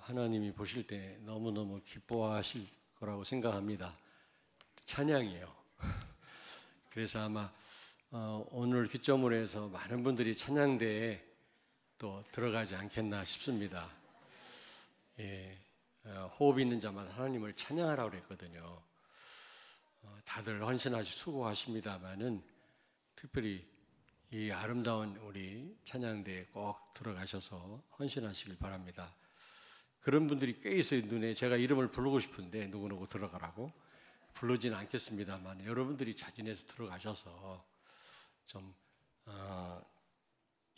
하나님이 보실 때 너무너무 기뻐하실 거라고 생각합니다. 찬양이에요. 그래서 아마 오늘 기점으로 해서 많은 분들이 찬양대에 또 들어가지 않겠나 싶습니다. 예, 호흡 있는 자만 하나님을 찬양하라고 그랬거든요. 다들 헌신하시 수고하십니다만은 특별히 이 아름다운 우리 찬양대에 꼭 들어가셔서 헌신하시길 바랍니다. 그런 분들이 꽤 있어요. 눈에 제가 이름을 부르고 싶은데 누구누구 들어가라고 부르지는 않겠습니다만 여러분들이 자진해서 들어가셔서 좀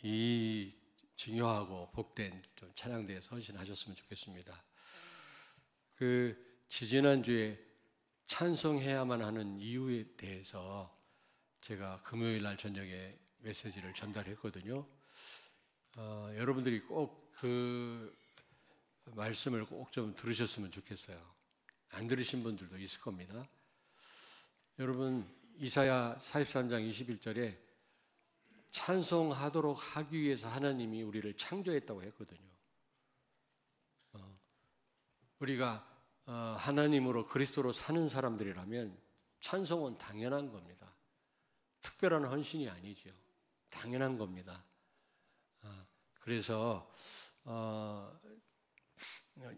이 중요하고 복된 좀 찬양대에 헌신하셨으면 좋겠습니다. 지지난주에 찬송해야만 하는 이유에 대해서 제가 금요일 날 저녁에 메시지를 전달했거든요. 여러분들이 꼭 그 말씀을 꼭 좀 들으셨으면 좋겠어요. 안 들으신 분들도 있을 겁니다. 여러분, 이사야 43장 21절에 찬송하도록 하기 위해서 하나님이 우리를 창조했다고 했거든요. 우리가 하나님으로 그리스도로 사는 사람들이라면 찬송은 당연한 겁니다. 특별한 헌신이 아니죠. 당연한 겁니다. 그래서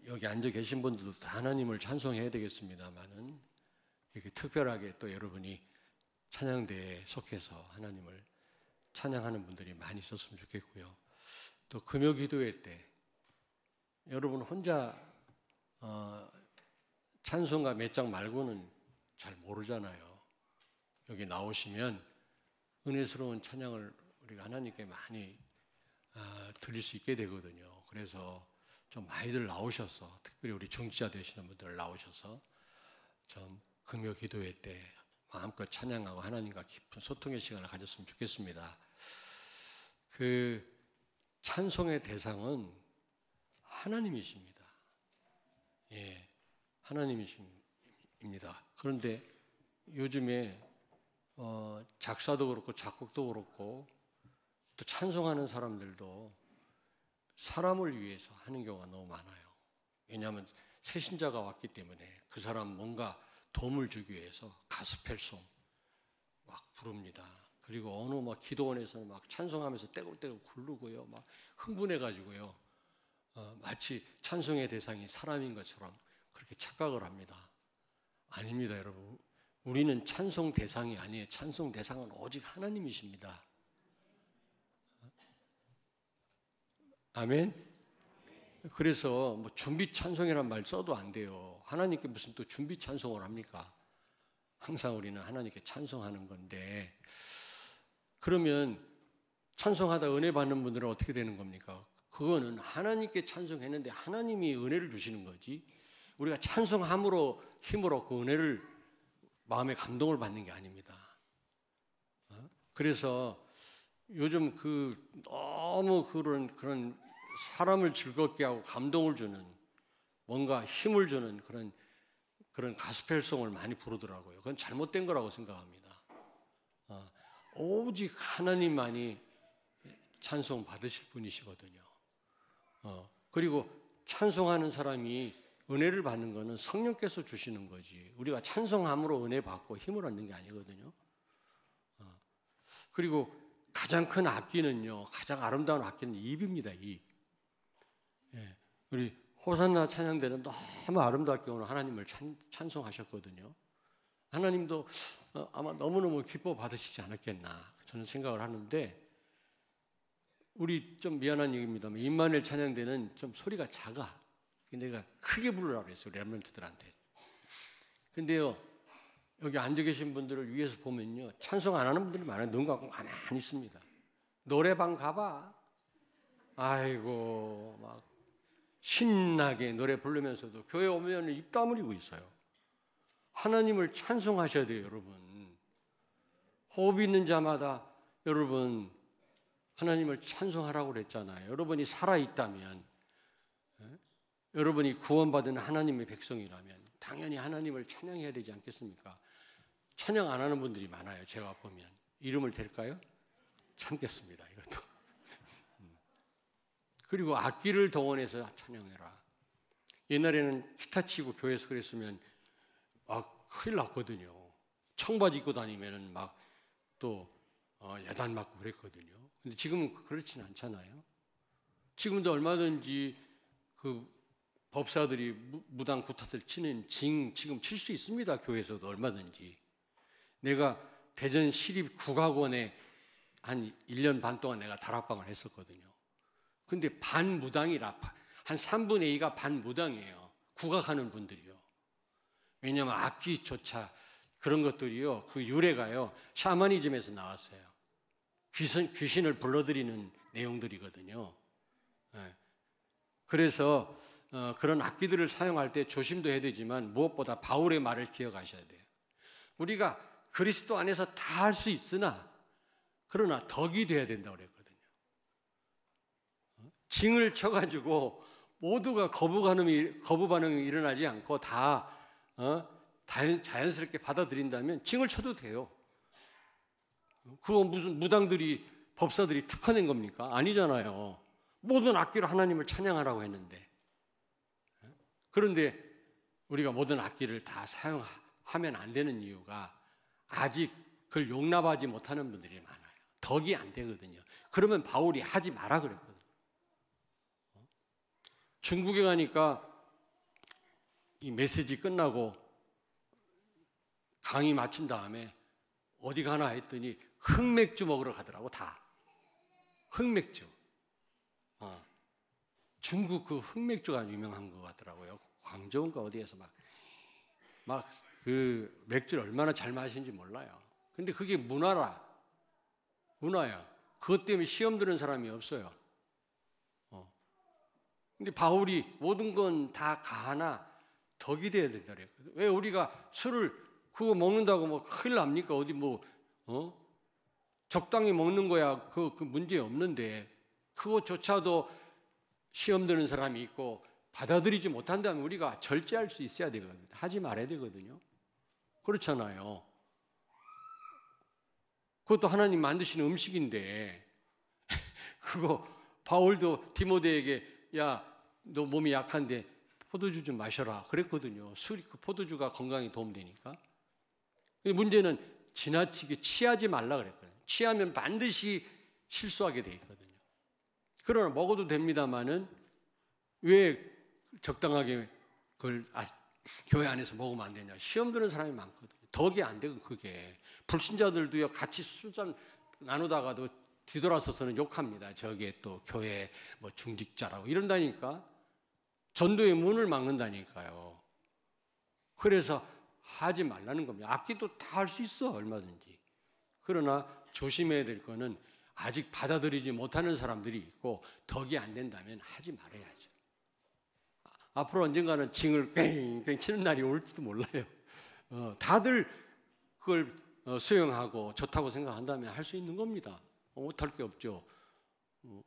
여기 앉아 계신 분들도 다 하나님을 찬송해야 되겠습니다만은 이렇게 특별하게 또 여러분이 찬양대에 속해서 하나님을 찬양하는 분들이 많이 있었으면 좋겠고요. 또 금요 기도회 때 여러분 혼자 찬송가 몇 장 말고는 잘 모르잖아요. 여기 나오시면 은혜스러운 찬양을 우리가 하나님께 많이 드릴 수 있게 되거든요. 그래서 좀 많이들 나오셔서 특별히 우리 정치자 되시는 분들 나오셔서 좀 금요 기도회 때 마음껏 찬양하고 하나님과 깊은 소통의 시간을 가졌으면 좋겠습니다. 찬송의 대상은 하나님이십니다. 예, 하나님이십니다. 그런데 요즘에 작사도 그렇고 작곡도 그렇고 또 찬송하는 사람들도 사람을 위해서 하는 경우가 너무 많아요. 왜냐하면 새신자가 왔기 때문에 그 사람 뭔가 도움을 주기 위해서 가스펠송 막 부릅니다. 그리고 어느 기도원에서는 막 찬송하면서 떼굴떼굴 굴르고요. 막 흥분해가지고요. 마치 찬송의 대상이 사람인 것처럼 그렇게 착각을 합니다. 아닙니다, 여러분. 우리는 찬송 대상이 아니에요. 찬송 대상은 오직 하나님이십니다. 아멘? 그래서 준비 찬송이란 말 써도 안 돼요. 하나님께 무슨 또 준비 찬송을 합니까? 항상 우리는 하나님께 찬송하는 건데, 그러면 찬송하다 은혜 받는 분들은 어떻게 되는 겁니까? 그거는 하나님께 찬송했는데 하나님이 은혜를 주시는 거지, 우리가 찬송함으로 힘으로 그 은혜를 마음의 감동을 받는 게 아닙니다. 그래서 요즘 너무 그런 사람을 즐겁게 하고 감동을 주는, 뭔가 힘을 주는 그런 가스펠송을 많이 부르더라고요. 그건 잘못된 거라고 생각합니다. 오직 하나님만이 찬송 받으실 분이시거든요. 그리고 찬송하는 사람이 은혜를 받는 거는 성령께서 주시는 거지, 우리가 찬송함으로 은혜 받고 힘을 얻는 게 아니거든요. 그리고 가장 큰 악기는요, 가장 아름다운 악기는 입입니다. 입. 예, 우리 호산나 찬양대는 너무 아름답게 오늘 하나님을 찬송하셨거든요. 하나님도 아마 너무너무 기뻐 받으시지 않았겠나 저는 생각을 하는데, 우리 좀 미안한 얘기입니다만 임마누엘 찬양대는 좀 소리가 작아. 내가 크게 부르라고 그랬어요, 렘넌트들한테. 근데요, 여기 앉아 계신 분들을 위해서 보면요, 찬송 안 하는 분들이 많아요. 눈 감고 가만히 있습니다. 노래방 가봐. 아이고, 막 신나게 노래 부르면서도 교회 오면 입 다물고 있어요. 하나님을 찬송하셔야 돼요, 여러분. 호흡 있는 자마다 여러분 하나님을 찬송하라고 그랬잖아요. 여러분이 살아있다면, 여러분이 구원받은 하나님의 백성이라면 당연히 하나님을 찬양해야 되지 않겠습니까? 찬양 안 하는 분들이 많아요. 제가 보면. 이름을 댈까요? 참겠습니다, 이것도. 그리고 악기를 동원해서 찬양해라. 옛날에는 기타 치고 교회에서 그랬으면 큰일 났거든요. 청바지 입고 다니면은 막 또 야단 맞고 그랬거든요. 근데 지금은 그렇진 않잖아요. 지금도 얼마든지 그 법사들이 무당 구타들 치는 지금 칠 수 있습니다. 교회에서도 얼마든지. 내가 대전 시립 국악원에 한 1년 반 동안 내가 다락방을 했었거든요. 근데 반무당이라 한 3분의 2가 반무당이에요. 국악하는 분들이요. 왜냐하면 악기조차 그런 것들이요. 그 유래가요. 샤머니즘에서 나왔어요. 귀신을 불러들이는 내용들이거든요. 네. 그래서 그런 악기들을 사용할 때 조심도 해야 되지만 무엇보다 바울의 말을 기억하셔야 돼요. 우리가 그리스도 안에서 다 할 수 있으나 그러나 덕이 돼야 된다고 그랬거든요. 징을 쳐가지고 모두가 거부 반응이 일어나지 않고 다 자연스럽게 받아들인다면 징을 쳐도 돼요. 그거 무슨 무당들이 법사들이 특허낸 겁니까? 아니잖아요. 모든 악기로 하나님을 찬양하라고 했는데. 그런데 우리가 모든 악기를 다 사용하면 안 되는 이유가 아직 그걸 용납하지 못하는 분들이 많아요. 덕이 안 되거든요. 그러면 바울이 하지 마라 그랬거든요. 중국에 가니까 이 메시지 끝나고 강의 마친 다음에 어디 가나 했더니 흑맥주 먹으러 가더라고. 다 흑맥주. 중국 그 흑맥주가 유명한 것 같더라고요. 광저우인가 어디에서 막 그 맥주를 얼마나 잘 마시는지 몰라요. 근데 그게 문화야. 그것 때문에 시험 드는 사람이 없어요. 근데 바울이 모든 건 다 가하나 덕이 돼야 된다 그랬거든요. 왜 우리가 술을 그거 먹는다고 뭐 큰일 납니까? 어디 적당히 먹는 거야. 그 문제 없는데 그것조차도 시험 드는 사람이 있고 받아들이지 못한다면 우리가 절제할 수 있어야 되거든요. 하지 말아야 되거든요. 그렇잖아요. 그것도 하나님 만드시는 음식인데 그거 바울도 디모데에게 야, 너 몸이 약한데 포도주 좀 마셔라 그랬거든요. 술이 그 포도주가 건강에 도움되니까. 문제는 지나치게 취하지 말라 그랬거든요. 취하면 반드시 실수하게 돼 있거든요. 그러나 먹어도 됩니다만은 왜 적당하게 그걸 교회 안에서 먹으면 안 되냐. 시험 드는 사람이 많거든요. 덕이 안 되고 그게. 불신자들도요 같이 술잔 나누다가도 뒤돌아서서는 욕합니다. 저게 또 교회 뭐 중직자라고 이런다니까. 전도의 문을 막는다니까요. 그래서 하지 말라는 겁니다. 악기도 다 할 수 있어 얼마든지. 그러나 조심해야 될 거는 아직 받아들이지 못하는 사람들이 있고 덕이 안 된다면 하지 말아야죠. 앞으로 언젠가는 징을 뺑뺑 치는 날이 올지도 몰라요. 다들 그걸 수용하고 좋다고 생각한다면 할 수 있는 겁니다. 못할 게 없죠.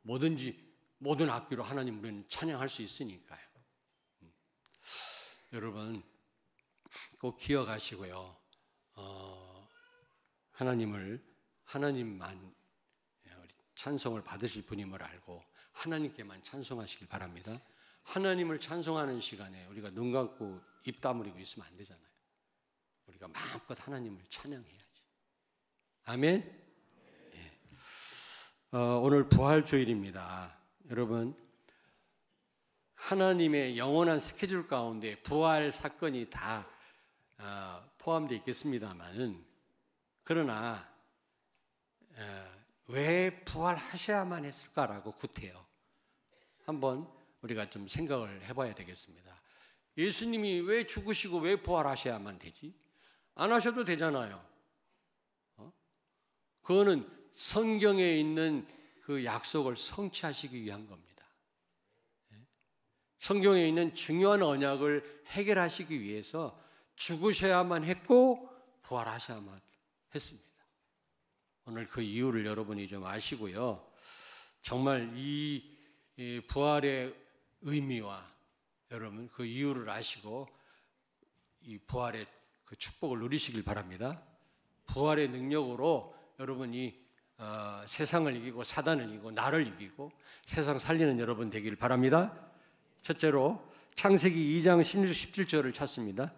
뭐든지 모든 악기로 하나님 우리는 찬양할 수 있으니까요. 여러분 꼭 기억하시고요. 하나님만 찬송을 받으실 분임을 알고 하나님께만 찬송하시길 바랍니다. 하나님을 찬송하는 시간에 우리가 눈 감고 입 다물고 있으면 안 되잖아요. 우리가 마음껏 하나님을 찬양해야지. 아멘. 예. 오늘 부활주일입니다. 여러분 하나님의 영원한 스케줄 가운데 부활 사건이 다 포함되어 있겠습니다만은 그러나 왜 부활하셔야만 했을까라고 구태여 한번 우리가 좀 생각을 해봐야 되겠습니다. 예수님이 왜 죽으시고 왜 부활하셔야만 되지? 안 하셔도 되잖아요. 그거는 성경에 있는 그 약속을 성취하시기 위한 겁니다. 성경에 있는 중요한 언약을 해결하시기 위해서 죽으셔야만 했고 부활하셔야만 했습니다. 오늘 그 이유를 여러분이 좀 아시고요. 정말 이 부활의 의미와 여러분 그 이유를 아시고 이 부활의 그 축복을 누리시길 바랍니다. 부활의 능력으로 여러분이 세상을 이기고 사단을 이기고 나를 이기고 세상 살리는 여러분 되길 바랍니다. 첫째로 창세기 2장 16, 17절을 찾습니다.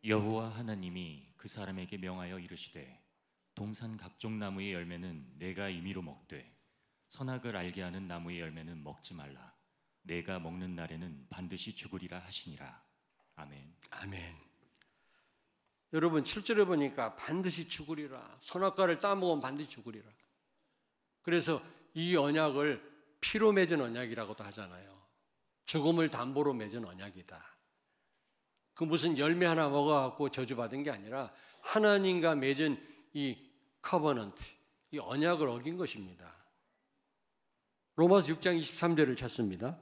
여호와 하나님이 그 사람에게 명하여 이르시되 동산 각종 나무의 열매는 내가 임의로 먹되 선악을 알게 하는 나무의 열매는 먹지 말라. 내가 먹는 날에는 반드시 죽으리라 하시니라. 아멘. 아멘. 여러분 7절에 보니까 반드시 죽으리라. 선악과를 따먹으면 반드시 죽으리라. 그래서 이 언약을 피로 맺은 언약이라고도 하잖아요. 죽음을 담보로 맺은 언약이다. 그 무슨 열매 하나 먹어갖고 저주받은 게 아니라 하나님과 맺은 이 커버넌트, 이 언약을 어긴 것입니다. 로마서 6장 23절을 찾습니다.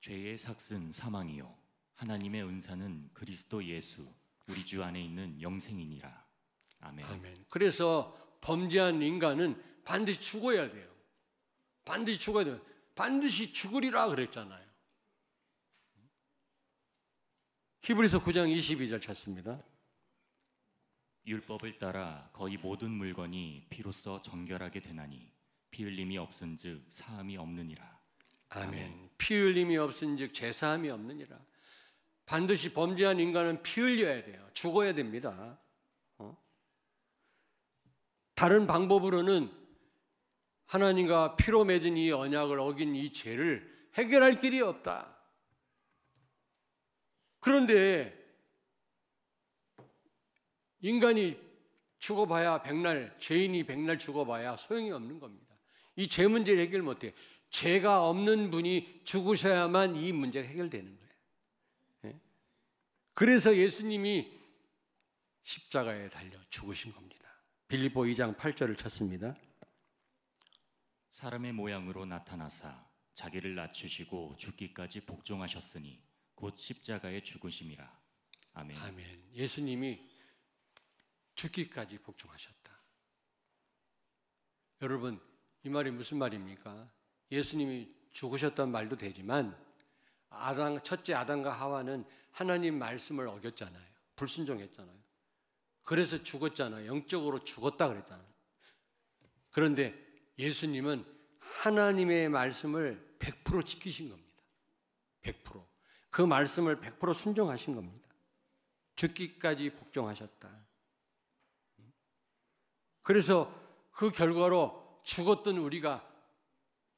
죄의 삭은 사망이요 하나님의 은사는 그리스도 예수 우리 주 안에 있는 영생이니라. 아멘. 아멘. 그래서 범죄한 인간은 반드시 죽어야 돼요. 반드시 죽어야 돼요. 반드시 죽으리라 그랬잖아요. 히브리서 9장 22절 찾습니다. 율법을 따라 거의 모든 물건이 피로써 정결하게 되나니 피 흘림이 없은즉 사함이 없느니라. 아멘. 피 흘림이 없은즉 제사함이 없느니라. 반드시 범죄한 인간은 피 흘려야 돼요. 죽어야 됩니다. 다른 방법으로는 하나님과 피로 맺은 이 언약을 어긴 이 죄를 해결할 길이 없다. 그런데 인간이 죽어봐야 백날, 죄인이 백날 죽어봐야 소용이 없는 겁니다. 이 죄 문제를 해결 못해요. 죄가 없는 분이 죽으셔야만 이 문제가 해결되는 거예요. 그래서 예수님이 십자가에 달려 죽으신 겁니다. 빌립보 2장 8절을 찾습니다. 사람의 모양으로 나타나사 자기를 낮추시고 죽기까지 복종하셨으니 곧 십자가에 죽으심이라. 아멘. 아멘. 예수님이 죽기까지 복종하셨다. 여러분, 이 말이 무슨 말입니까? 예수님이 죽으셨단 말도 되지만 첫째 아담과 하와는 하나님 말씀을 어겼잖아요. 불순종했잖아요. 그래서 죽었잖아요. 영적으로 죽었다 그랬잖아요. 그런데 예수님은 하나님의 말씀을 100% 지키신 겁니다. 100%. 그 말씀을 100% 순종하신 겁니다. 죽기까지 복종하셨다. 그래서 그 결과로 죽었던 우리가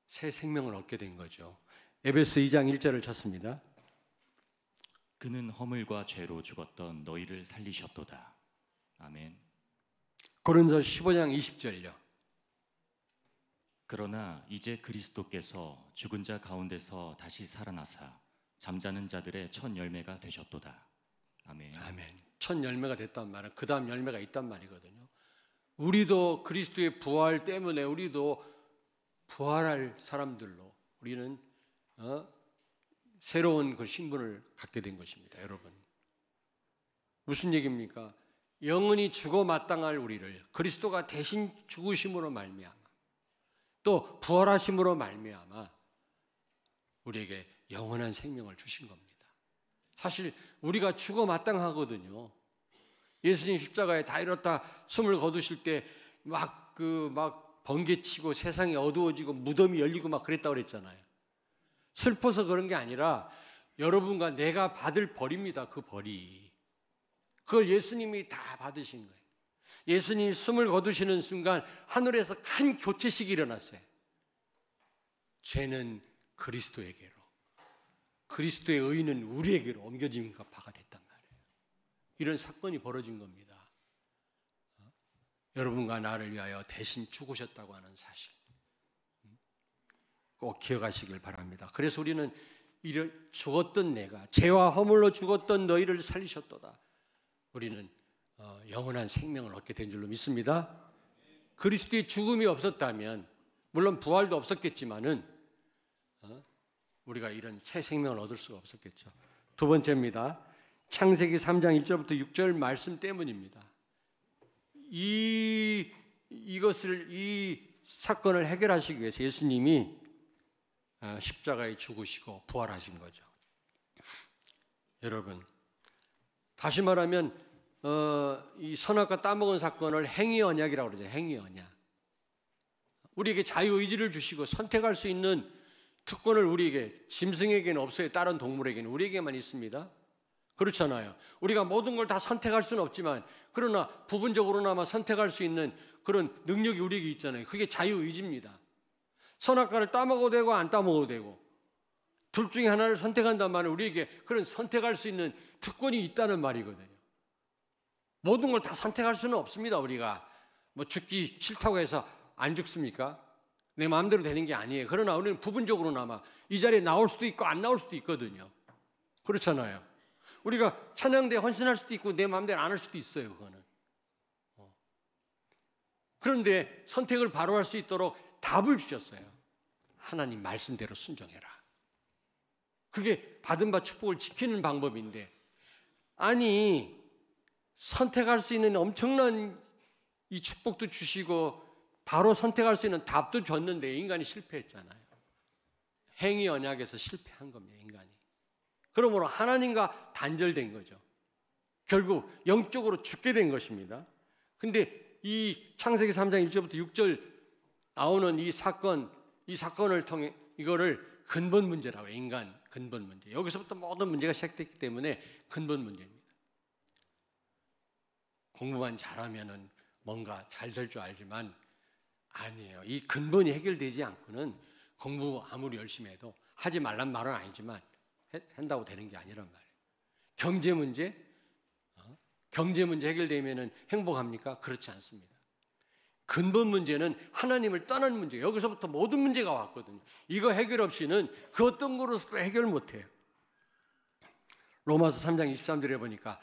새 생명을 얻게 된 거죠. 에베소 2장 1절을 찾습니다. 그는 허물과 죄로 죽었던 너희를 살리셨도다. 아멘. 고린도서 15장 20절요. 그러나 이제 그리스도께서 죽은 자 가운데서 다시 살아나사 잠자는 자들의 첫 열매가 되셨도다. 아멘. 아멘. 첫 열매가 됐단 말은 그 다음 열매가 있단 말이거든요. 우리도 그리스도의 부활 때문에 우리도 부활할 사람들로 우리는 새로운 그 신분을 갖게 된 것입니다. 여러분, 무슨 얘기입니까? 영원히 죽어 마땅할 우리를 그리스도가 대신 죽으심으로 말미암아 또 부활하심으로 말미암아 우리에게 영원한 생명을 주신 겁니다. 사실 우리가 죽어 마땅하거든요. 예수님 십자가에 다 이뤘다 숨을 거두실 때 막 번개치고 세상이 어두워지고 무덤이 열리고 막 그랬다고 그랬잖아요. 슬퍼서 그런 게 아니라 여러분과 내가 받을 벌입니다. 그 벌이. 그걸 예수님이 다 받으신 거예요. 예수님이 숨을 거두시는 순간 하늘에서 큰 교체식이 일어났어요. 죄는 그리스도에게로, 그리스도의 의는 우리에게로 옮겨진 바가 됐단 말이에요. 이런 사건이 벌어진 겁니다. 여러분과 나를 위하여 대신 죽으셨다고 하는 사실 꼭 기억하시길 바랍니다. 그래서 우리는 죽었던 내가, 죄와 허물로 죽었던 너희를 살리셨도다. 우리는 영원한 생명을 얻게 된 줄로 믿습니다. 그리스도의 죽음이 없었다면, 물론 부활도 없었겠지만은 우리가 이런 새 생명을 얻을 수가 없었겠죠. 두 번째입니다. 창세기 3장 1절부터 6절 말씀 때문입니다. 이 사건을 해결하시기 위해서 예수님이 십자가에 죽으시고 부활하신 거죠. 여러분, 다시 말하면 이 선악과 따먹은 사건을 행위 언약이라고 그러죠. 행위 언약. 우리에게 자유의지를 주시고 선택할 수 있는 특권을 우리에게, 짐승에게는 없어요. 다른 동물에게는. 우리에게만 있습니다. 그렇잖아요. 우리가 모든 걸 다 선택할 수는 없지만, 그러나 부분적으로나마 선택할 수 있는 그런 능력이 우리에게 있잖아요. 그게 자유의지입니다. 선악과를 따먹어도 되고 안 따먹어도 되고, 둘 중에 하나를 선택한단 말은 우리에게 그런 선택할 수 있는 특권이 있다는 말이거든요. 모든 걸 다 선택할 수는 없습니다. 우리가 뭐 죽기 싫다고 해서 안 죽습니까? 내 마음대로 되는 게 아니에요. 그러나 우리는 부분적으로나마 이 자리에 나올 수도 있고 안 나올 수도 있거든요. 그렇잖아요. 우리가 찬양대에 헌신할 수도 있고 내 마음대로 안 할 수도 있어요. 그거는. 그런데 선택을 바로 할 수 있도록 답을 주셨어요. 하나님 말씀대로 순종해라. 그게 받은 바 축복을 지키는 방법인데, 아니 선택할 수 있는 엄청난 이 축복도 주시고 바로 선택할 수 있는 답도 줬는데 인간이 실패했잖아요. 행위 언약에서 실패한 겁니다. 인간이. 그러므로 하나님과 단절된 거죠. 결국 영적으로 죽게 된 것입니다. 근데 이 창세기 3장 1절부터 6절 나오는 이 사건을 통해 이거를 근본 문제라고 해요. 인간 근본 문제. 여기서부터 모든 문제가 시작됐기 때문에 근본 문제입니다. 공부만 잘하면은 뭔가 잘 될 줄 알지만 아니에요. 이 근본이 해결되지 않고는 공부 아무리 열심히 해도, 하지 말란 말은 아니지만 한다고 되는 게 아니란 말이에요. 경제 문제 해결되면은 행복합니까? 그렇지 않습니다. 근본 문제는 하나님을 떠난 문제. 여기서부터 모든 문제가 왔거든요. 이거 해결 없이는 그 어떤 거로서도 해결 못해요. 로마서 3장 23절에 보니까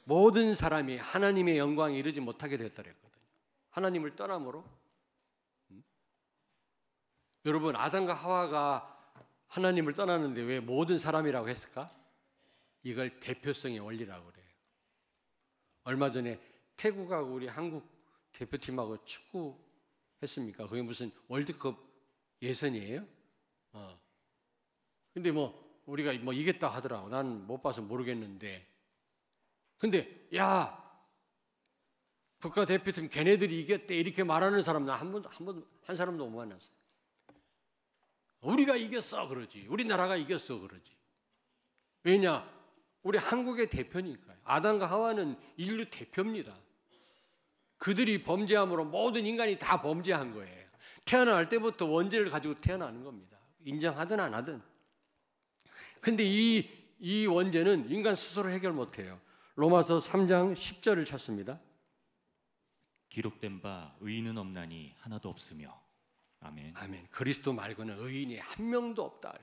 모든 사람이 하나님의 영광에 이르지 못하게 됐다 그랬거든요. 하나님을 떠남으로. 여러분, 아담과 하와가 하나님을 떠났는데 왜 모든 사람이라고 했을까? 이걸 대표성의 원리라고 그래요. 얼마 전에 태국하고 우리 한국 대표팀하고 축구 했습니까? 그게 무슨 월드컵 예선이에요? 근데 뭐 우리가 뭐 이겼다 하더라고. 난 못 봐서 모르겠는데. 근데 야, 국가대표팀 걔네들이 이겼대 이렇게 말하는 사람 나 한 사람도 못 만났어요. 우리가 이겼어 그러지. 우리나라가 이겼어 그러지. 왜냐? 우리 한국의 대표니까요. 아담과 하와는 인류 대표입니다. 그들이 범죄함으로 모든 인간이 다 범죄한 거예요. 태어날 때부터 원죄를 가지고 태어나는 겁니다. 인정하든 안 하든. 근데 이 원죄는 인간 스스로 해결 못해요. 로마서 3장 10절을 찾습니다. 기록된 바 의인은 없나니 하나도 없으며. 아멘. 아멘. 그리스도 말고는 의인이 한 명도 없다.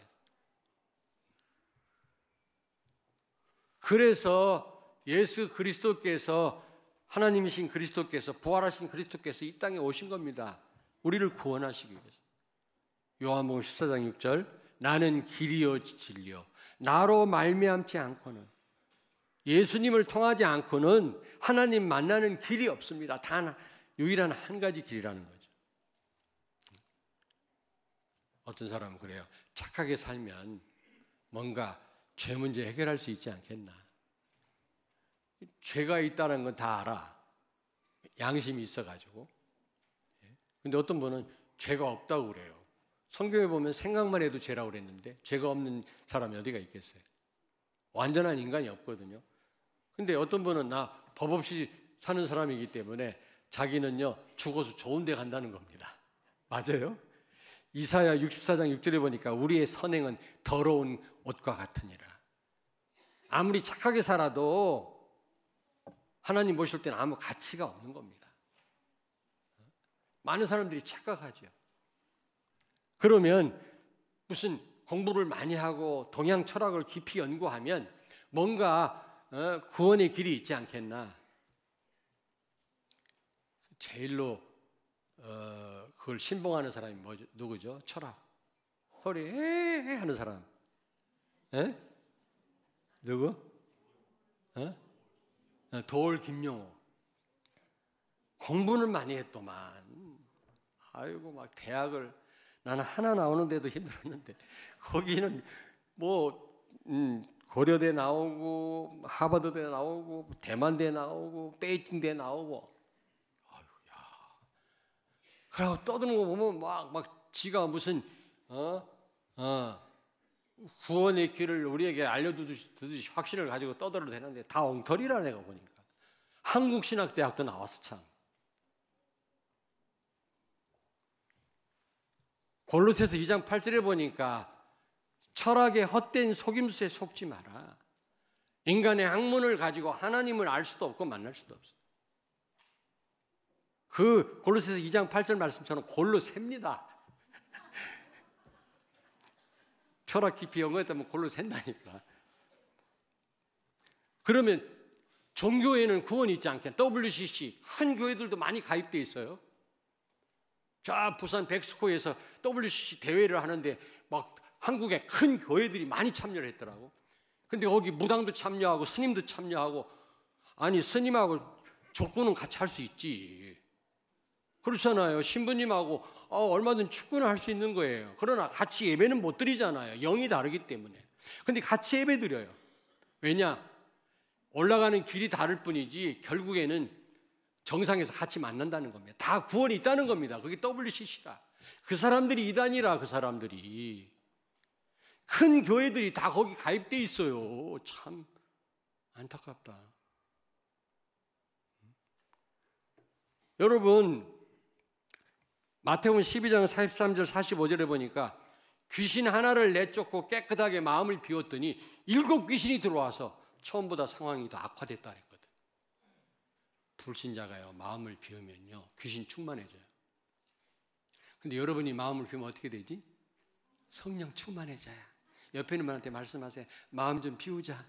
그래서 예수 그리스도께서, 하나님이신 그리스도께서, 부활하신 그리스도께서 이 땅에 오신 겁니다. 우리를 구원하시기 위해서. 요한복음 14장 6절, 나는 길이요 진리요 나로 말미암지 않고는, 예수님을 통하지 않고는 하나님 만나는 길이 없습니다. 단 유일한 한 가지 길이라는 거죠. 어떤 사람은 그래요. 착하게 살면 뭔가 죄 문제 해결할 수 있지 않겠나. 죄가 있다는 건 다 알아. 양심이 있어가지고. 근데 어떤 분은 죄가 없다고 그래요. 성경에 보면 생각만 해도 죄라고 그랬는데 죄가 없는 사람이 어디가 있겠어요. 완전한 인간이 없거든요. 근데 어떤 분은 나 법 없이 사는 사람이기 때문에 자기는요 죽어서 좋은 데 간다는 겁니다. 맞아요? 이사야 64장 6절에 보니까 우리의 선행은 더러운 옷과 같으니라. 아무리 착하게 살아도 하나님 보실 때는 아무 가치가 없는 겁니다. 많은 사람들이 착각하죠. 그러면 무슨 공부를 많이 하고 동양 철학을 깊이 연구하면 뭔가 구원의 길이 있지 않겠나. 제일로 그걸 신봉하는 사람이 누구죠? 철학. 소리 에 하는 사람. 에? 누구? 도올 김용호. 공부는 많이 했더만. 아이고 막 대학을 나는 하나 나오는데도 힘들었는데 거기는 뭐 고려대 나오고 하버드대 나오고 대만대 나오고 베이징대 나오고, 그러고 떠드는 거 보면 막 지가 무슨 구원의 길을 우리에게 알려주듯이 확신을 가지고 떠들어도 되는데 다 엉터리라. 내가 보니까 한국신학대학도 나와서 참. 골로새서 2장 8절에 보니까 철학의 헛된 속임수에 속지 마라. 인간의 학문을 가지고 하나님을 알 수도 없고 만날 수도 없어. 그 골로새서 2장 8절 말씀처럼 골로 셉니다. 철학 깊이 연구했다면 골로 샌다니까. 그러면 종교에는 구원이 있지 않겠냐. WCC 큰 교회들도 많이 가입돼 있어요. 자, 부산 백스코에서 WCC 대회를 하는데 막 한국의 큰 교회들이 많이 참여를 했더라고. 근데 거기 무당도 참여하고 스님도 참여하고, 아니 스님하고 족구는 같이 할 수 있지. 그렇잖아요. 신부님하고 얼마든 축구는 할 수 있는 거예요. 그러나 같이 예배는 못 드리잖아요. 영이 다르기 때문에. 근데 같이 예배 드려요. 왜냐? 올라가는 길이 다를 뿐이지 결국에는 정상에서 같이 만난다는 겁니다. 다 구원이 있다는 겁니다. 그게 WCC라. 그 사람들이 이단이라. 그 사람들이. 큰 교회들이 다 거기 가입돼 있어요. 참 안타깝다. 여러분, 마태복음 12장 43절 45절에 보니까 귀신 하나를 내쫓고 깨끗하게 마음을 비웠더니 7 귀신이 들어와서 처음보다 상황이 더 악화됐다 그랬거든. 불신자가요, 마음을 비우면요 귀신 충만해져요. 근데 여러분이 마음을 비우면 어떻게 되지? 성령 충만해져요. 옆에 있는 분한테 말씀하세요. 마음 좀 비우자.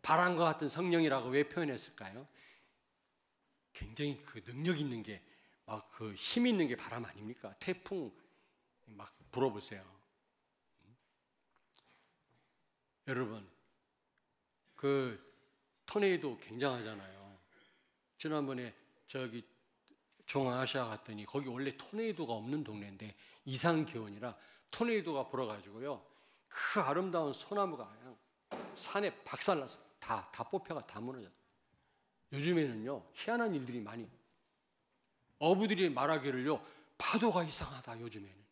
바람과 같은 성령이라고 왜 표현했을까요? 굉장히 그 능력 있는 게, 막 그 힘 있는 게 바람 아닙니까? 태풍 막 불어보세요. 여러분, 그 토네이도 굉장하잖아요. 지난번에 저기 중앙아시아 갔더니 거기 원래 토네이도가 없는 동네인데 이상 기온이라 토네이도가 불어가지고요, 그 아름다운 소나무가 그냥 산에 박살나서 다 뽑혀가 다 무너져. 요즘에는요 희한한 일들이 많이. 어부들이 말하기를요, 파도가 이상하다. 요즘에는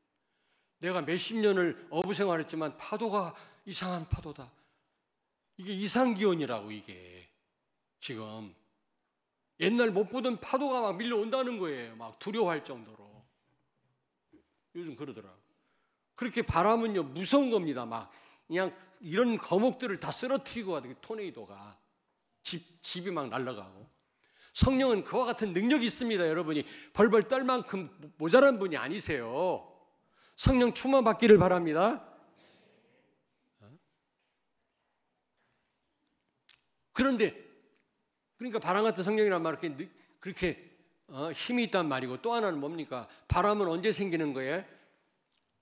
내가 몇십 년을 어부 생활했지만 파도가 이상한 파도다. 이게 이상기온이라고. 이게 지금 옛날 못 보던 파도가 막 밀려온다는 거예요. 막 두려워할 정도로. 요즘 그러더라고요. 그렇게 바람은요 무서운 겁니다. 막 그냥 이런 거목들을 다 쓰러뜨리고 가도 토네이도가 집이 막 날아가고. 성령은 그와 같은 능력이 있습니다. 여러분이 벌벌 떨 만큼 모자란 분이 아니세요. 성령 충만 받기를 바랍니다. 그런데 그러니까 바람 같은 성령이란 말 그렇게 힘이 있단 말이고, 또 하나는 뭡니까? 바람은 언제 생기는 거예요?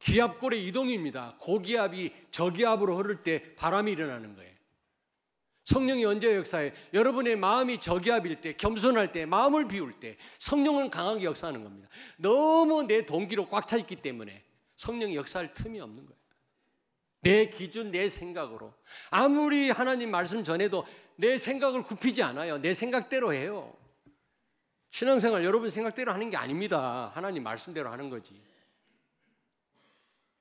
기압골의 이동입니다. 고기압이 저기압으로 흐를 때 바람이 일어나는 거예요. 성령이 언제 역사해? 여러분의 마음이 저기압일 때, 겸손할 때, 마음을 비울 때 성령은 강하게 역사하는 겁니다. 너무 내 동기로 꽉 차 있기 때문에 성령이 역사할 틈이 없는 거예요. 내 기준, 내 생각으로. 아무리 하나님 말씀 전해도 내 생각을 굽히지 않아요. 내 생각대로 해요. 신앙생활 여러분 생각대로 하는 게 아닙니다. 하나님 말씀대로 하는 거지.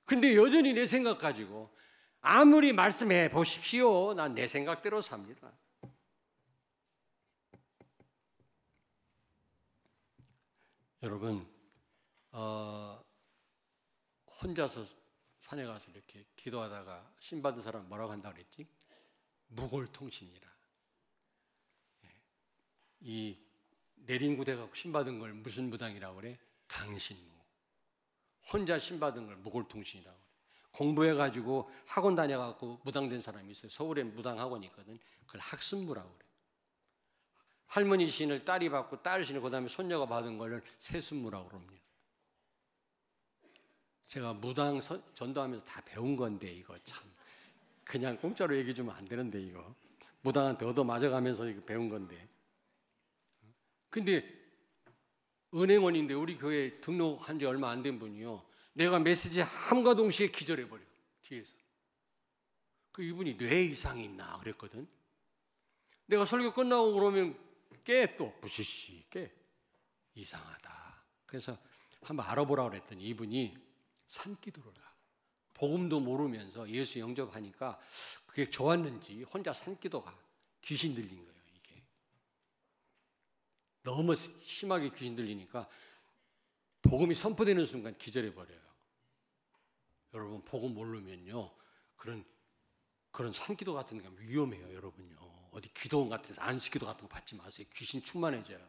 근데 여전히 내 생각 가지고 아무리 말씀해 보십시오. 난 내 생각대로 삽니다. 여러분, 혼자서 산에 가서 이렇게 기도하다가 신받은 사람 뭐라고 한다고 그랬지? 무골통신이라. 이 내린구대 갖고 신받은 걸 무슨 무당이라고 그래? 강신무. 혼자 신받은 걸 무골통신이라고 그래. 공부해가지고 학원 다녀갖고 무당된 사람이 있어요. 서울에 무당학원이 있거든. 그걸 학습무라고 그래. 할머니 신을 딸이 받고 딸 신을 그 다음에 손녀가 받은 걸 세습무라고 그럽니다. 제가 무당 전도하면서 다 배운 건데 이거 참 그냥 공짜로 얘기 주면 안 되는데, 이거 무당한테 얻어맞아가면서 이거 배운 건데. 근데 은행원인데 우리 교회 등록한 지 얼마 안 된 분이요, 내가 메시지 함과 동시에 기절해버려. 뒤에서 그 이분이 뇌 이상이 있나 그랬거든. 내가 설교 끝나고 그러면 깨 또 부시시 깨. 이상하다. 그래서 한번 알아보라고 그랬더니 이분이 산기도를 가. 복음도 모르면서 예수 영접하니까 그게 좋았는지 혼자 산기도가 귀신 들린 거예요. 이게 너무 심하게 귀신 들리니까 복음이 선포되는 순간 기절해 버려요. 여러분 복음 모르면요 그런 산기도 같은 게 위험해요. 여러분요 어디 기도원 같은 데 안수기도 같은 거 받지 마세요. 귀신 충만해져요.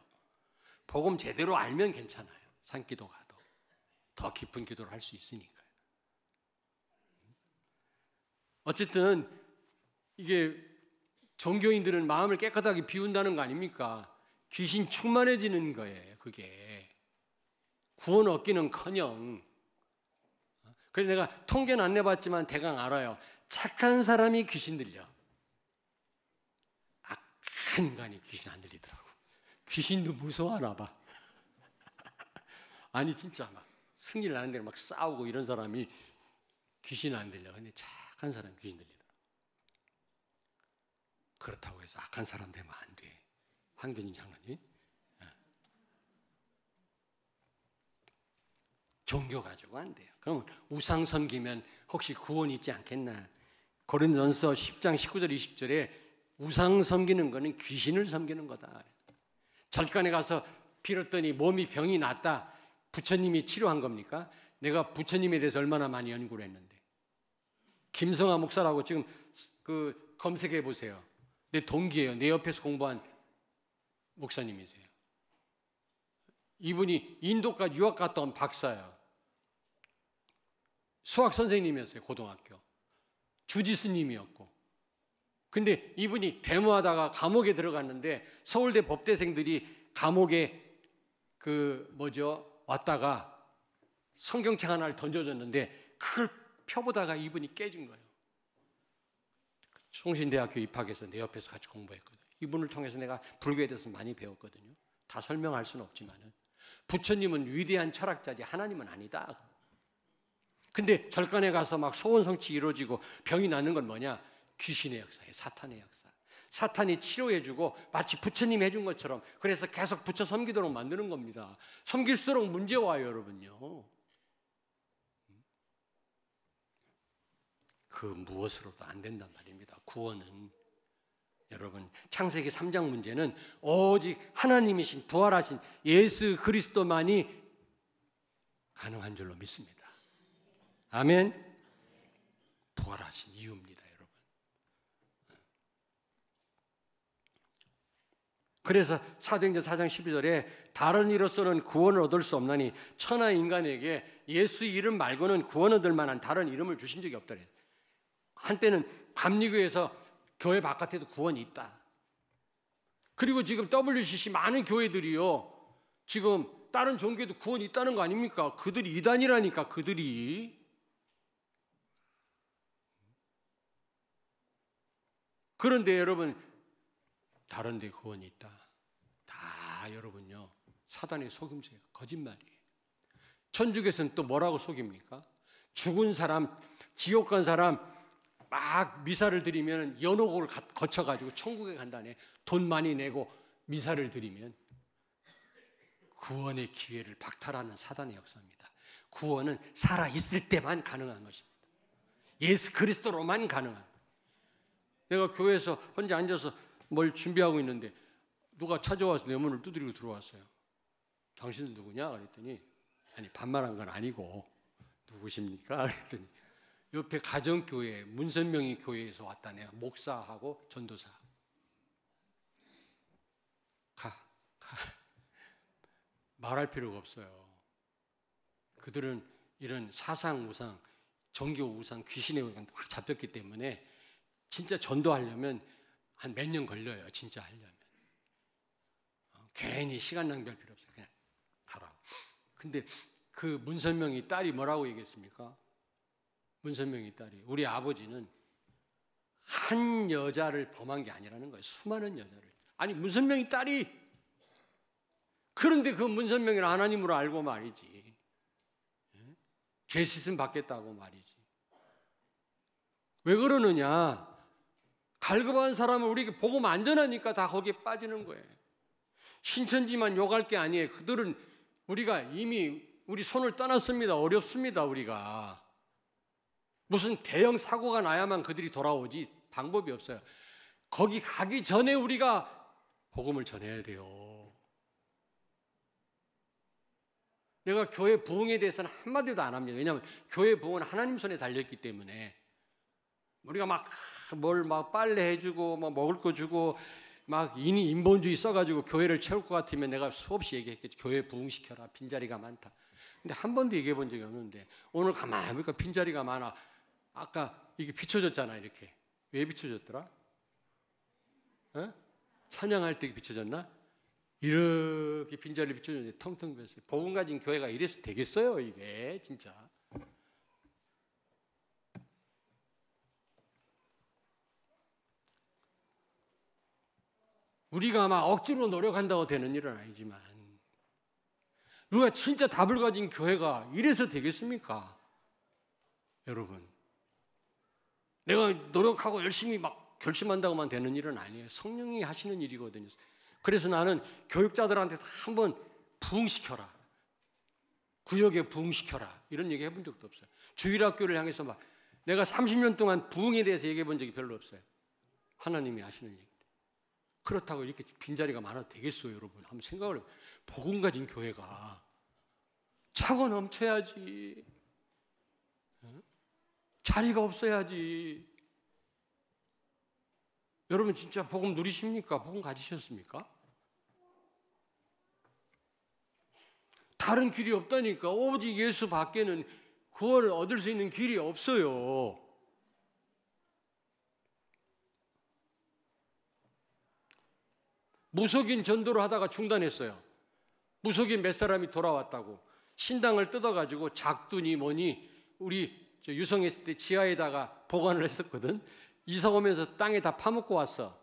복음 제대로 알면 괜찮아요. 산기도 가도 더 깊은 기도를 할 수 있으니까요. 어쨌든 이게 종교인들은 마음을 깨끗하게 비운다는 거 아닙니까? 귀신 충만해지는 거예요. 그게 구원 얻기는커녕. 그래서 내가 통계는 안 내봤지만 대강 알아요. 착한 사람이 귀신 들려. 악한 인간이 귀신 안 들리더라고. 귀신도 무서워하나 봐. 아니 진짜 막 승리를 하는 데로 막 싸우고 이런 사람이 귀신 안 들려. 근데 착한 사람이 귀신 들리더라고. 그렇다고 해서 악한 사람 되면 안 돼. 황교진 장로님. 종교 가지고 안 돼요. 그럼 우상 섬기면 혹시 구원이 있지 않겠나? 고린도전서 10장 19절 20절에 우상 섬기는 거는 귀신을 섬기는 거다. 절간에 가서 빌었더니 몸이 병이 났다. 부처님이 치료한 겁니까? 내가 부처님에 대해서 얼마나 많이 연구를 했는데. 김성하 목사라고 지금 그 검색해 보세요. 내 동기예요. 내 옆에서 공부한 목사님이세요. 이분이 인도까지 유학 갔다 온 박사예요. 수학 선생님이었어요. 고등학교. 주지스님이었고. 근데 이분이 데모하다가 감옥에 들어갔는데 서울대 법대생들이 감옥에 왔다가 성경책 하나를 던져줬는데 그걸 펴보다가 이분이 깨진 거예요. 성신대학교 입학해서 내 옆에서 같이 공부했거든요. 이분을 통해서 내가 불교에 대해서 많이 배웠거든요. 다 설명할 수는 없지만은 부처님은 위대한 철학자지 하나님은 아니다. 근데 절간에 가서 막 소원성취 이루어지고 병이 나는 건 뭐냐? 귀신의 역사예요. 사탄의 역사. 사탄이 치료해주고 마치 부처님이 해준 것처럼 그래서 계속 부처 섬기도록 만드는 겁니다. 섬길수록 문제 와요, 여러분요. 그 무엇으로도 안 된단 말입니다. 구원은. 여러분 창세기 3장 문제는 오직 하나님이신 부활하신 예수 그리스도만이 가능한 줄로 믿습니다. 아멘. 부활하신 이유입니다, 여러분. 그래서 사도행전 4장 12절에 다른 이로서는 구원을 얻을 수 없나니 천하 인간에게 예수 이름 말고는 구원 얻을 만한 다른 이름을 주신 적이 없다. 한때는 감리교에서 교회 바깥에도 구원이 있다. 그리고 지금 WCC 많은 교회들이요. 지금 다른 종교에도 구원이 있다는 거 아닙니까? 그들이 이단이라니까 그들이. 그런데 여러분 다른 데 구원이 있다. 다 여러분요. 사단의 속임수예요. 거짓말이에요. 천주교에서는 또 뭐라고 속입니까? 죽은 사람, 지옥 간 사람 막 미사를 드리면 연옥을 거쳐가지고 천국에 간다네. 돈 많이 내고 미사를 드리면 구원의 기회를 박탈하는 사단의 역사입니다. 구원은 살아있을 때만 가능한 것입니다. 예수 그리스도로만 가능한. 내가 교회에서 혼자 앉아서 뭘 준비하고 있는데 누가 찾아와서 내 문을 두드리고 들어왔어요. 당신은 누구냐? 그랬더니 아니 반말한 건 아니고 누구십니까? 그랬더니 옆에 가정교회 문선명이 교회에서 왔다네요. 목사하고 전도사. 말할 필요가 없어요. 그들은 이런 사상 우상, 종교 우상, 귀신의 우상 확 잡혔기 때문에 진짜 전도하려면 한 몇 년 걸려요. 진짜 하려면. 괜히 시간 낭비할 필요 없어요. 그냥 가라. 근데 그 문선명이 딸이 뭐라고 얘기했습니까? 문선명이 딸이 우리 아버지는 한 여자를 범한 게 아니라는 거예요. 수많은 여자를. 아니 문선명이 딸이 그런데 그 문선명이를 하나님으로 알고 말이지. 죄 씻음 받겠다고 말이지. 왜 그러느냐? 갈급한 사람은 우리에게 복음 안 전하니까 다 거기에 빠지는 거예요. 신천지만 욕할 게 아니에요. 그들은 우리가 이미 우리 손을 떠났습니다. 어렵습니다. 우리가 무슨 대형 사고가 나야만 그들이 돌아오지 방법이 없어요. 거기 가기 전에 우리가 복음을 전해야 돼요. 내가 교회 부흥에 대해서는 한마디도 안 합니다. 왜냐하면 교회 부흥은 하나님 손에 달렸기 때문에 우리가 막 뭘 막 빨래 해주고 뭐 먹을 거 주고 막 인본주의 써가지고 교회를 채울 것 같으면 내가 수없이 얘기했겠지. 교회 부흥시켜라. 빈자리가 많다. 근데 한 번도 얘기해 본 적이 없는데 오늘 가만히 보니까 빈자리가 많아. 아까 이게 비춰졌잖아. 이렇게. 왜 비춰졌더라? 어? 찬양할 때 비춰졌나? 이렇게 빈자리 비춰졌는데 텅텅 비었어요. 복음 가진 교회가 이래서 되겠어요? 이게 진짜. 우리가 막 억지로 노력한다고 되는 일은 아니지만 우리가 진짜 답을 가진 교회가 이래서 되겠습니까? 여러분, 내가 노력하고 열심히 막 결심한다고만 되는 일은 아니에요. 성령이 하시는 일이거든요. 그래서 나는 교육자들한테 한번 부흥시켜라. 구역에 부흥시켜라. 이런 얘기 해본 적도 없어요. 주일학교를 향해서 막 내가 30년 동안 부흥에 대해서 얘기해 본 적이 별로 없어요. 하나님이 하시는 얘기. 그렇다고 이렇게 빈자리가 많아도 되겠어요, 여러분? 한번 생각을 해보세요. 복음 가진 교회가 차고 넘쳐야지. 자리가 없어야지. 여러분 진짜 복음 누리십니까? 복음 가지셨습니까? 다른 길이 없다니까. 오직 예수 밖에는 구원을 얻을 수 있는 길이 없어요. 무속인 전도를 하다가 중단했어요. 무속인 몇 사람이 돌아왔다고 신당을 뜯어가지고 작두니 뭐니 우리 유성했을 때 지하에다가 보관을 했었거든. 이사 오면서 땅에 다 파묻고 왔어.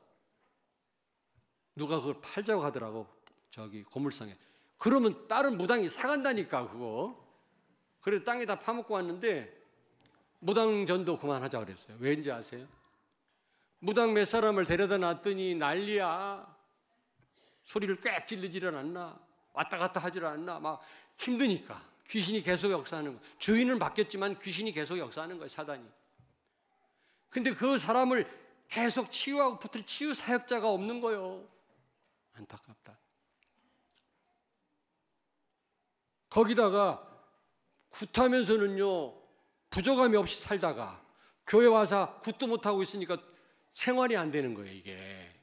누가 그걸 팔자고 하더라고. 저기 고물상에. 그러면 다른 무당이 사간다니까 그거. 그래서 땅에 다 파묻고 왔는데 무당 전도 그만하자 그랬어요. 왠지 아세요? 무당 몇 사람을 데려다 놨더니 난리야. 소리를 꽤 찔르지를 않나, 왔다 갔다 하지를 않나, 막 힘드니까 귀신이 계속 역사하는 거예요. 주인은 바뀌었지만 귀신이 계속 역사하는 거예요, 사단이. 근데 그 사람을 계속 치유하고 붙을 치유 사역자가 없는 거예요. 안타깝다. 거기다가 굿하면서는요 부족함이 없이 살다가 교회 와서 굿도 못하고 있으니까 생활이 안 되는 거예요, 이게.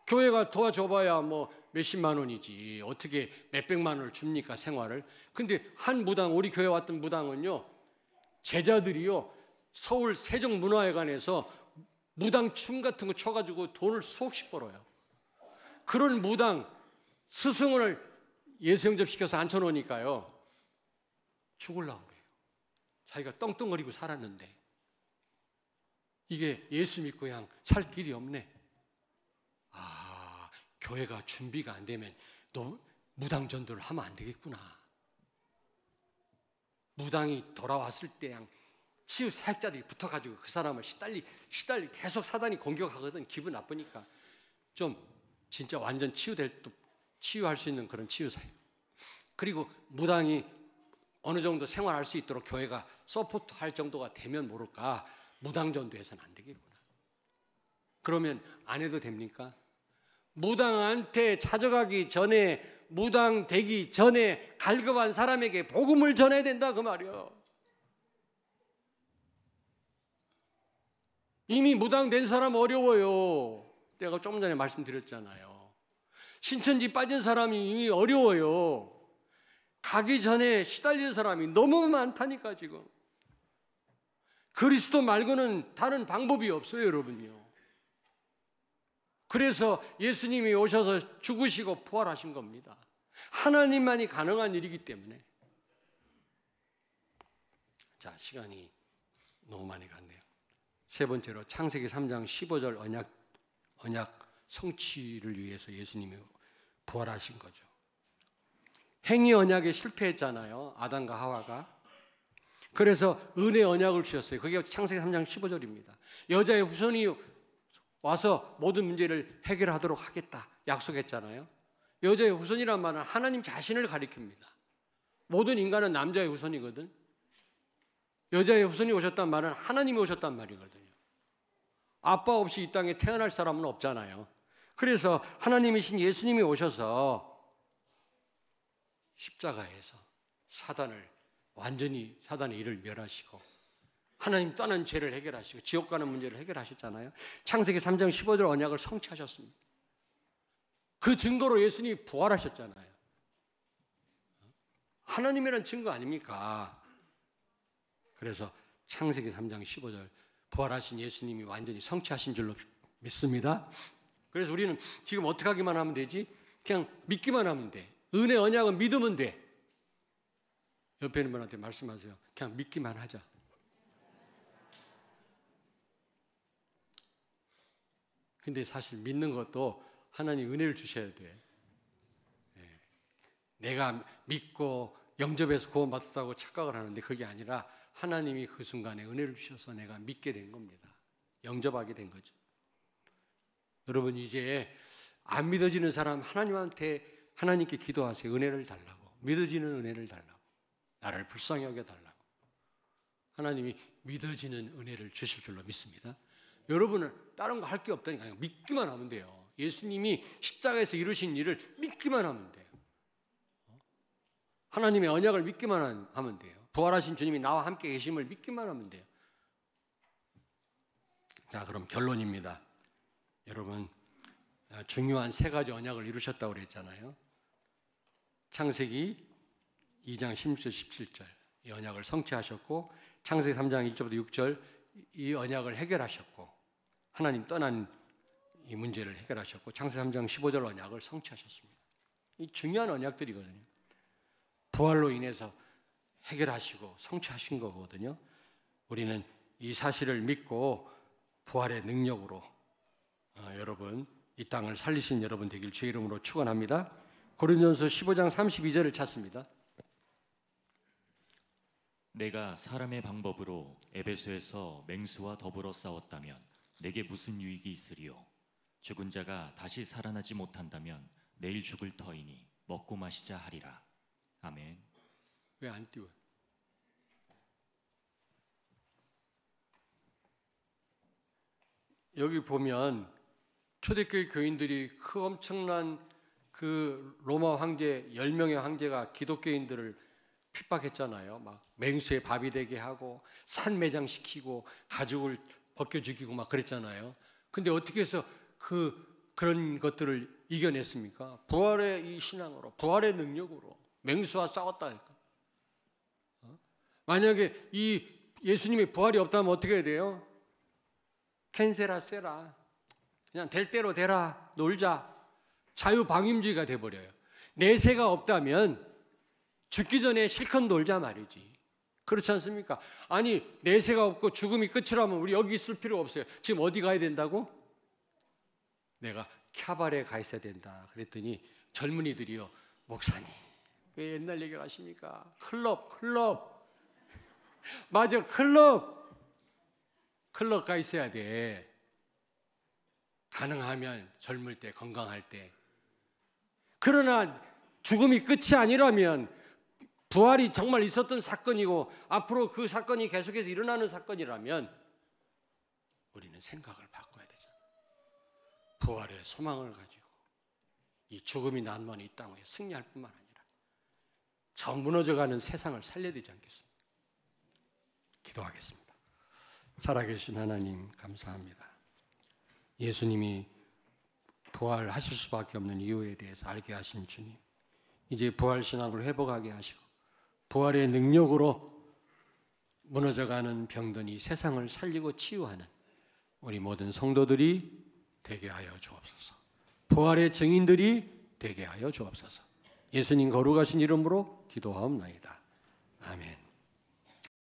교회가 도와줘봐야 뭐 몇십만 원이지 어떻게 몇백만 원을 줍니까 생활을. 근데 한 무당, 우리 교회 왔던 무당은요 제자들이요 서울 세종문화회관에서 무당 춤 같은 거 춰가지고 돈을 수억씩 벌어요. 그런 무당 스승을 예수 영접시켜서 앉혀놓으니까요 죽으려고 그래요. 자기가 떵떵거리고 살았는데 이게 예수 믿고 그냥 살 길이 없네. 아, 교회가 준비가 안 되면 너 무당 전도를 하면 안 되겠구나. 무당이 돌아왔을 때 그냥 치유 사역자들이 붙어가지고 그 사람을 시달리 계속 사단이 공격하거든. 기분 나쁘니까 좀 진짜 완전 치유할 수 있는 그런 치유 사역. 그리고 무당이 어느 정도 생활할 수 있도록 교회가 서포트할 정도가 되면 모를까 무당 전도해서는 안 되겠구나. 그러면 안 해도 됩니까? 무당한테 찾아가기 전에 무당 되기 전에 갈급한 사람에게 복음을 전해야 된다 그 말이요. 이미 무당 된 사람 어려워요. 내가 조금 전에 말씀드렸잖아요. 신천지 빠진 사람이 이미 어려워요. 가기 전에 시달리는 사람이 너무 많다니까 지금. 그리스도 말고는 다른 방법이 없어요, 여러분요. 그래서 예수님이 오셔서 죽으시고 부활하신 겁니다. 하나님만이 가능한 일이기 때문에. 자, 시간이 너무 많이 갔네요. 세 번째로 창세기 3장 15절 언약 성취를 위해서 예수님이 부활하신 거죠. 행위 언약에 실패했잖아요. 아담과 하와가. 그래서 은혜 언약을 주셨어요. 그게 창세기 3장 15절입니다. 여자의 후손이 와서 모든 문제를 해결하도록 하겠다 약속했잖아요. 여자의 후손이란 말은 하나님 자신을 가리킵니다. 모든 인간은 남자의 후손이거든. 여자의 후손이 오셨단 말은 하나님이 오셨단 말이거든요. 아빠 없이 이 땅에 태어날 사람은 없잖아요. 그래서 하나님이신 예수님이 오셔서 십자가에서 사단의 일을 멸하시고 하나님 떠난 죄를 해결하시고 지옥 가는 문제를 해결하셨잖아요. 창세기 3장 15절 언약을 성취하셨습니다. 그 증거로 예수님이 부활하셨잖아요. 하나님이란 증거 아닙니까? 그래서 창세기 3장 15절 부활하신 예수님이 완전히 성취하신 줄로 믿습니다. 그래서 우리는 지금 어떻게 하기만 하면 되지? 그냥 믿기만 하면 돼. 은혜 언약은 믿으면 돼. 옆에 있는 분한테 말씀하세요. 그냥 믿기만 하자. 근데 사실 믿는 것도 하나님 은혜를 주셔야 돼. 내가 믿고 영접해서 구원받았다고 착각을 하는데 그게 아니라 하나님이 그 순간에 은혜를 주셔서 내가 믿게 된 겁니다. 영접하게 된 거죠. 여러분 이제 안 믿어지는 사람 하나님께 기도하세요. 은혜를 달라고. 믿어지는 은혜를 달라고. 나를 불쌍히 여겨 달라고. 하나님이 믿어지는 은혜를 주실 줄로 믿습니다. 여러분은 다른 거 할 게 없다니까 그냥 믿기만 하면 돼요. 예수님이 십자가에서 이루신 일을 믿기만 하면 돼요. 하나님의 언약을 믿기만 하면 돼요. 부활하신 주님이 나와 함께 계심을 믿기만 하면 돼요. 자, 그럼 결론입니다. 여러분 중요한 세 가지 언약을 이루셨다고 그랬잖아요. 창세기 2장 16절 17절 이 언약을 성취하셨고 창세기 3장 1절부터 6절 이 언약을 해결하셨고 하나님 떠난 이 문제를 해결하셨고 창세기 3장 15절 언약을 성취하셨습니다. 이 중요한 언약들이거든요. 부활로 인해서 해결하시고 성취하신 거거든요. 우리는 이 사실을 믿고 부활의 능력으로 여러분 이 땅을 살리신 여러분 되길 주의 이름으로 축원합니다. 고린도전서 15장 32절을 찾습니다. 내가 사람의 방법으로 에베소에서 맹수와 더불어 싸웠다면 내게 무슨 유익이 있으리요? 죽은 자가 다시 살아나지 못한다면 내일 죽을 터이니 먹고 마시자 하리라. 아멘. 왜 안 띄워요? 여기 보면 초대교회 교인들이 그 엄청난 그 로마 황제 10명의 황제가 기독교인들을 핍박했잖아요. 막 맹수의 밥이 되게 하고 산 매장시키고 가죽을 벗겨 죽이고 막 그랬잖아요. 근데 어떻게 해서 그런 것들을 이겨냈습니까? 부활의 이 신앙으로, 부활의 능력으로 맹수와 싸웠다니까. 만약에 이 예수님의 부활이 없다면 어떻게 해야 돼요? 캔세라 세라. 그냥 될 대로 되라. 놀자. 자유방임주의가 돼버려요. 내세가 없다면 죽기 전에 실컷 놀자 말이지. 그렇지 않습니까? 아니 내세가 없고 죽음이 끝이라면 우리 여기 있을 필요 없어요. 지금 어디 가야 된다고? 내가 캬바레 가 있어야 된다. 그랬더니 젊은이들이요. 목사님 왜 옛날 얘기를 하십니까? 클럽. 맞아, 클럽 가 있어야 돼. 가능하면 젊을 때, 건강할 때. 그러나 죽음이 끝이 아니라면 부활이 정말 있었던 사건이고 앞으로 그 사건이 계속해서 일어나는 사건이라면 우리는 생각을 바꿔야 되잖아요. 부활의 소망을 가지고 이 죽음이 난무하는 이 땅에 승리할 뿐만 아니라 저 무너져가는 세상을 살려야 되지 않겠습니까? 기도하겠습니다. 살아계신 하나님 감사합니다. 예수님이 부활하실 수밖에 없는 이유에 대해서 알게 하신 주님, 이제 부활신앙을 회복하게 하시고 부활의 능력으로 무너져가는 병든 이 세상을 살리고 치유하는 우리 모든 성도들이 되게 하여 주옵소서. 부활의 증인들이 되게 하여 주옵소서. 예수님 거룩하신 이름으로 기도하옵나이다. 아멘.